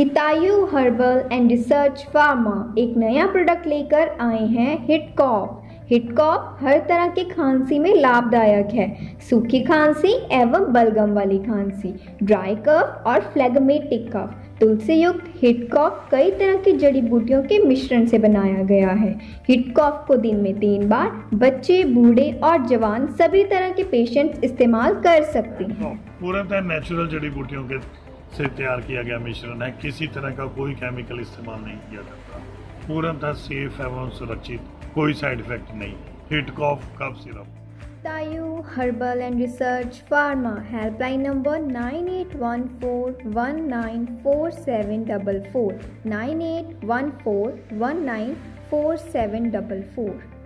हितायू herbal and research pharma एक नया product लेकर आए हैं हिटकॉफ। हिटकॉफ हर तरह की खांसी में लाभदायक है। सूखी खांसी एवं बलगम वाली खांसी, ड्राई कफ और फ्लेगमेटिक कफ। तुलसी युक्त हिटकॉफ कई तरह की जड़ी बूटियों के मिश्रण से बनाया गया है। हिटकॉफ को दिन में 3 बार बच्चे, बूढ़े और जवान सभी तरह के पेशेंट्स इस्तेमाल कर सकते हैं। पूर्णतः नेचुरल जड़ी बूटियों के से तैयार किया गया मिश्रण है। किसी तरह का कोई केमिकल इस्तेमाल नहीं किया जाता। पूर्णतः सेफ एवं सुरक्षित, कोई साइड इफेक्ट नहीं। हिटकॉफ cough syrup. Hitayu herbal and research pharma. Helpline number 9814194744 9814194744।